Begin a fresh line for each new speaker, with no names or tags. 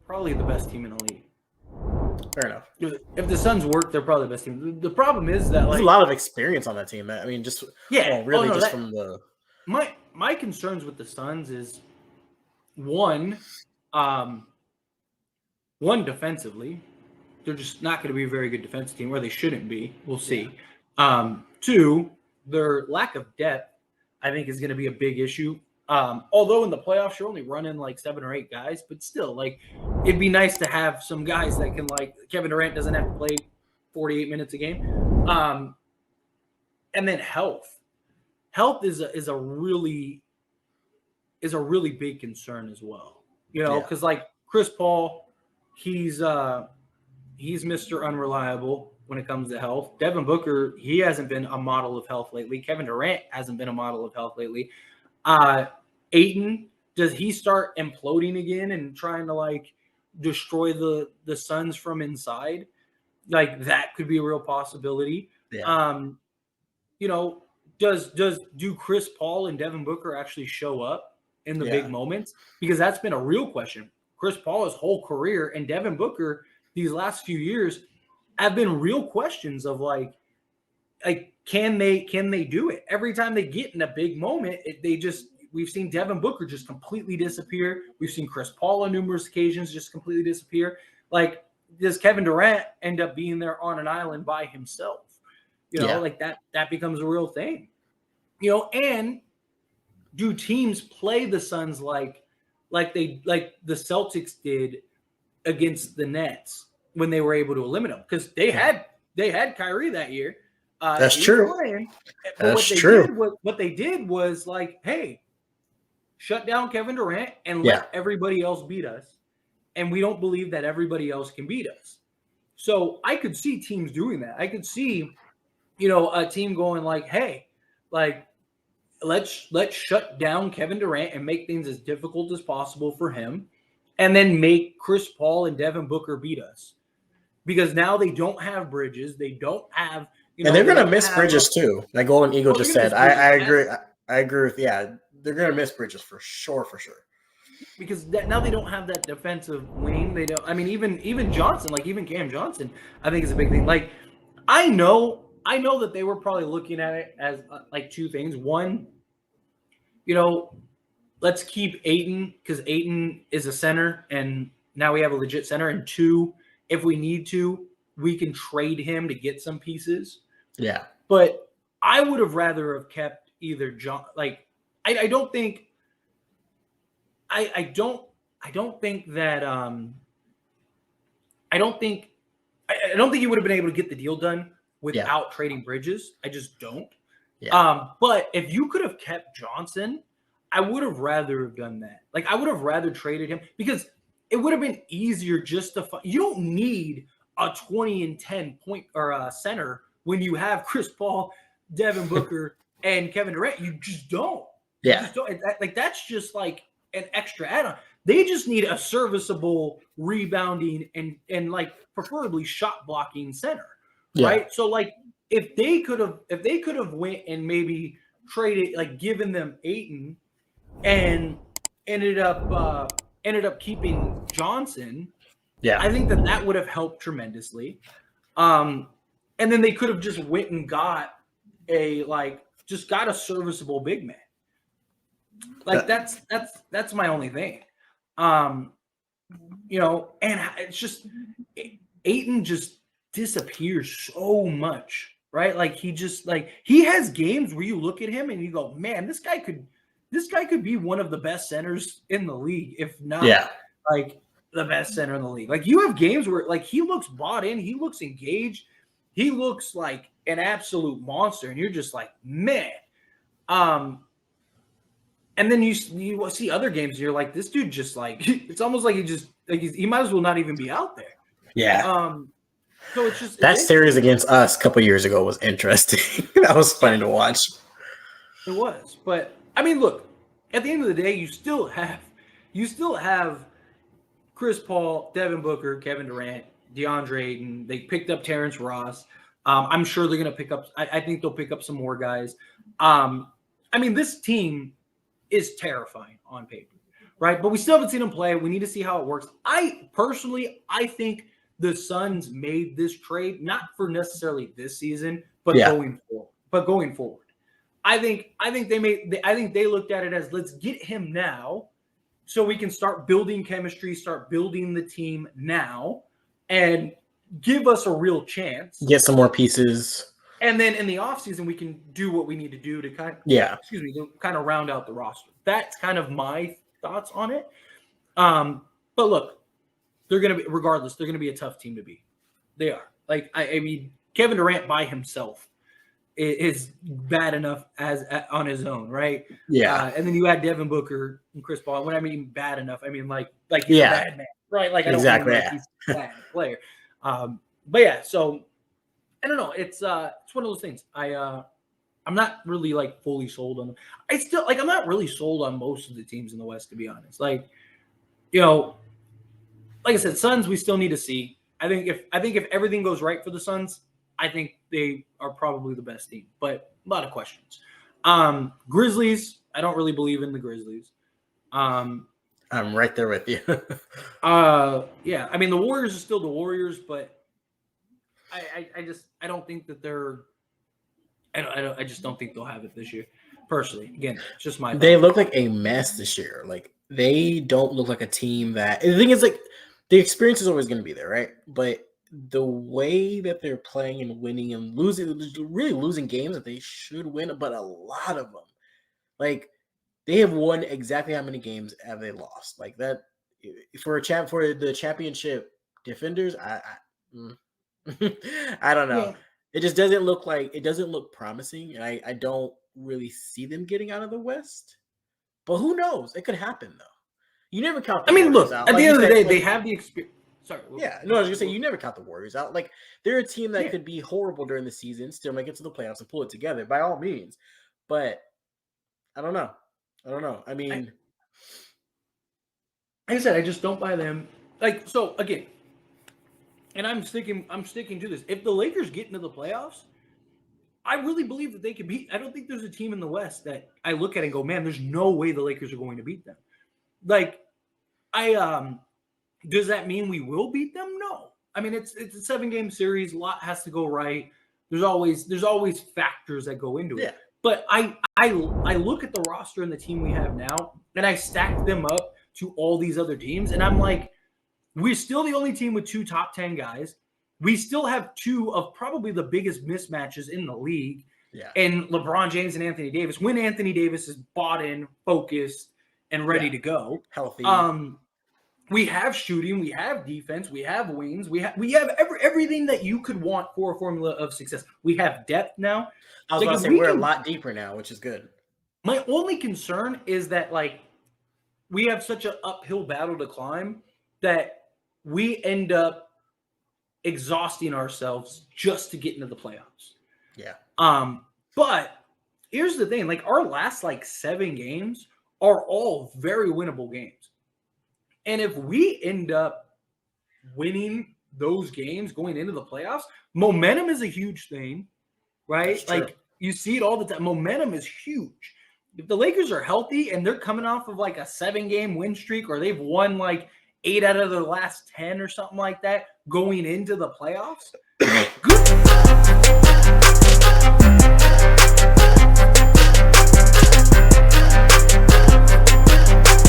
probably the best team in the league.
Fair enough.
If the Suns work, they're probably the best team. The problem is that
There's a lot of experience on that team. I mean, just from the
my concerns with the Suns is one defensively, they're just not going to be a very good defensive team, or they shouldn't be. We'll see. Yeah. Two, their lack of depth, I think, is going to be a big issue. Although in the playoffs you're only running like 7 or 8 guys, but still, like, it'd be nice to have some guys that can, like, Kevin Durant doesn't have to play 48 minutes a game. And then health is a really big concern as well. You know, because like Chris Paul, he's Mr. Unreliable when it comes to health. Devin Booker, he hasn't been a model of health lately. Kevin Durant hasn't been a model of health lately. Ayton, does he start imploding again and trying to like destroy the Suns from inside? Like, that could be a real possibility. Yeah. You know, do Chris Paul and Devin Booker actually show up in the big moments? Because that's been a real question. Chris Paul, his whole career, and Devin Booker these last few years have been real questions of like can they do it? Every time they get in a big moment, we've seen Devin Booker just completely disappear. We've seen Chris Paul on numerous occasions just completely disappear. Like, does Kevin Durant end up being there on an island by himself? You know, like that becomes a real thing. You know, and do teams play the Suns like the Celtics did against the Nets when they were able to eliminate them? Because they had Kyrie that year.
That's true.
What they did was like, hey, shut down Kevin Durant and let everybody else beat us. And we don't believe that everybody else can beat us. So I could see teams doing that. I could see, you know, a team going like, hey, like, let's shut down Kevin Durant and make things as difficult as possible for him, and then make Chris Paul and Devin Booker beat us. Because now they don't have Bridges. They don't have, you know,
and they're going to miss Bridges too. Like Golden Eagle just said. I agree. I agree with they're going to miss Bridges for sure.
Because now they don't have that defensive wing. They don't. I mean, even Johnson, like even Cam Johnson, I think is a big thing. Like, I know that they were probably looking at it as like two things. One, you know, let's keep Ayton because Ayton is a center, and now we have a legit center. And two, if we need to, we can trade him to get some pieces.
Yeah.
But I would have rather have kept either John. Like, I don't think he would have been able to get the deal done without trading Bridges. I just don't. Yeah. But if you could have kept Johnson, I would have rather have done that. Like, I would have rather traded him because it would have been easier just to you don't need a 20 and 10 point or a center when you have Chris Paul, Devin Booker, and Kevin Durant. You just don't.
Yeah.
You just don't. Like, that's just like an extra add-on. They just need a serviceable rebounding and like preferably shot blocking center. Right. So like if they could have went and maybe traded, like given them Ayton and ended up keeping Johnson. Yeah. I think that would have helped tremendously. And then they could have just went and got a serviceable big man. Like that's my only thing. You know, and it's just Ayton just disappears so much, right? Like he has games where you look at him and you go, man, this guy could be one of the best centers in the league, if not like the best center in the league. Like, you have games where like he looks bought in, he looks engaged, he looks like an absolute monster, and you're just like, man. And then you see other games and you're like, this dude just like, it's almost like he might as well not even be out there.
Yeah.
So it's just
that series against us a couple years ago was interesting. That was funny to watch.
It was, but I mean, look, at the end of the day, you still have Chris Paul, Devin Booker, Kevin Durant, DeAndre Ayton. They picked up Terrence Ross. I'm sure they're going to pick up. I think they'll pick up some more guys. I mean, this team is terrifying on paper, right? But we still haven't seen them play. We need to see how it works. I think the Suns made this trade not for necessarily this season, but going forward. I think they looked at it as, let's get him now so we can start building chemistry, start building the team now, and give us a real chance.
Get some more pieces.
And then in the offseason, we can do what we need to do to kind of round out the roster. That's kind of my thoughts on it. But look, they're going to be a tough team to beat. They are. Like, I mean, Kevin Durant by himself is bad enough as on his own, right?
Yeah.
And then you add Devin Booker and Chris Paul. When I mean bad enough, I mean like he's a bad man, right? Like, I don't mean like he's a bad player. But yeah, so I don't know. It's one of those things. I'm not really like fully sold on them. I'm not really sold on most of the teams in the West, to be honest. Like, you know, like I said, Suns, we still need to see. I think if everything goes right for the Suns, I think they are probably the best team, but a lot of questions. Grizzlies, I don't really believe in the Grizzlies.
I'm right there with you.
Yeah, I mean, the Warriors are still the Warriors, but I don't think that they're. I just don't think they'll have it this year. Personally, again, it's just my.
They look like a mess this year. Like, they don't look like a team that. The thing is, like, the experience is always going to be there, right? But the way that they're playing and winning and losing games that they should win, but a lot of them, like, they have won exactly how many games have they lost? Like, that for the championship defenders, I don't know. Yeah. It just doesn't look promising, and I don't really see them getting out of the West. But who knows? It could happen, though. You never count the Warriors out.
At the end of the day, they have the experience. Sorry.
Yeah, no, I was gonna say, you never count the Warriors out. Like, they're a team that could be horrible during the season, still make it to the playoffs and pull it together, by all means. But I don't know. I mean,
like I said, I just don't buy them. Like, so again, and I'm sticking to this. If the Lakers get into the playoffs, I really believe that they can beat. I don't think there's a team in the West that I look at and go, man, there's no way the Lakers are going to beat them. Like, does that mean we will beat them? No. I mean, it's a 7-game series. A lot has to go right. There's always factors that go into it. But I look at the roster and the team we have now, and I stack them up to all these other teams, and I'm like, we're still the only team with 2 top 10 guys. We still have 2 of probably the biggest mismatches in the league.
Yeah.
And LeBron James and Anthony Davis. When Anthony Davis is bought in, focused, and ready to go.
Healthy.
We have shooting, we have defense, we have wings, we have everything that you could want for a formula of success. We have depth now.
I was going to say, we're a lot deeper now, which is good.
My only concern is that, like, we have such an uphill battle to climb that we end up exhausting ourselves just to get into the playoffs.
Yeah.
But here's the thing, like, our last 7 games are all very winnable games. And if we end up winning those games going into the playoffs, momentum is a huge thing, right? Like, you see it all the time. Momentum is huge. If the Lakers are healthy and they're coming off of a 7-game win streak, or they've won 8 out of their last 10 or something like that going into the playoffs, good.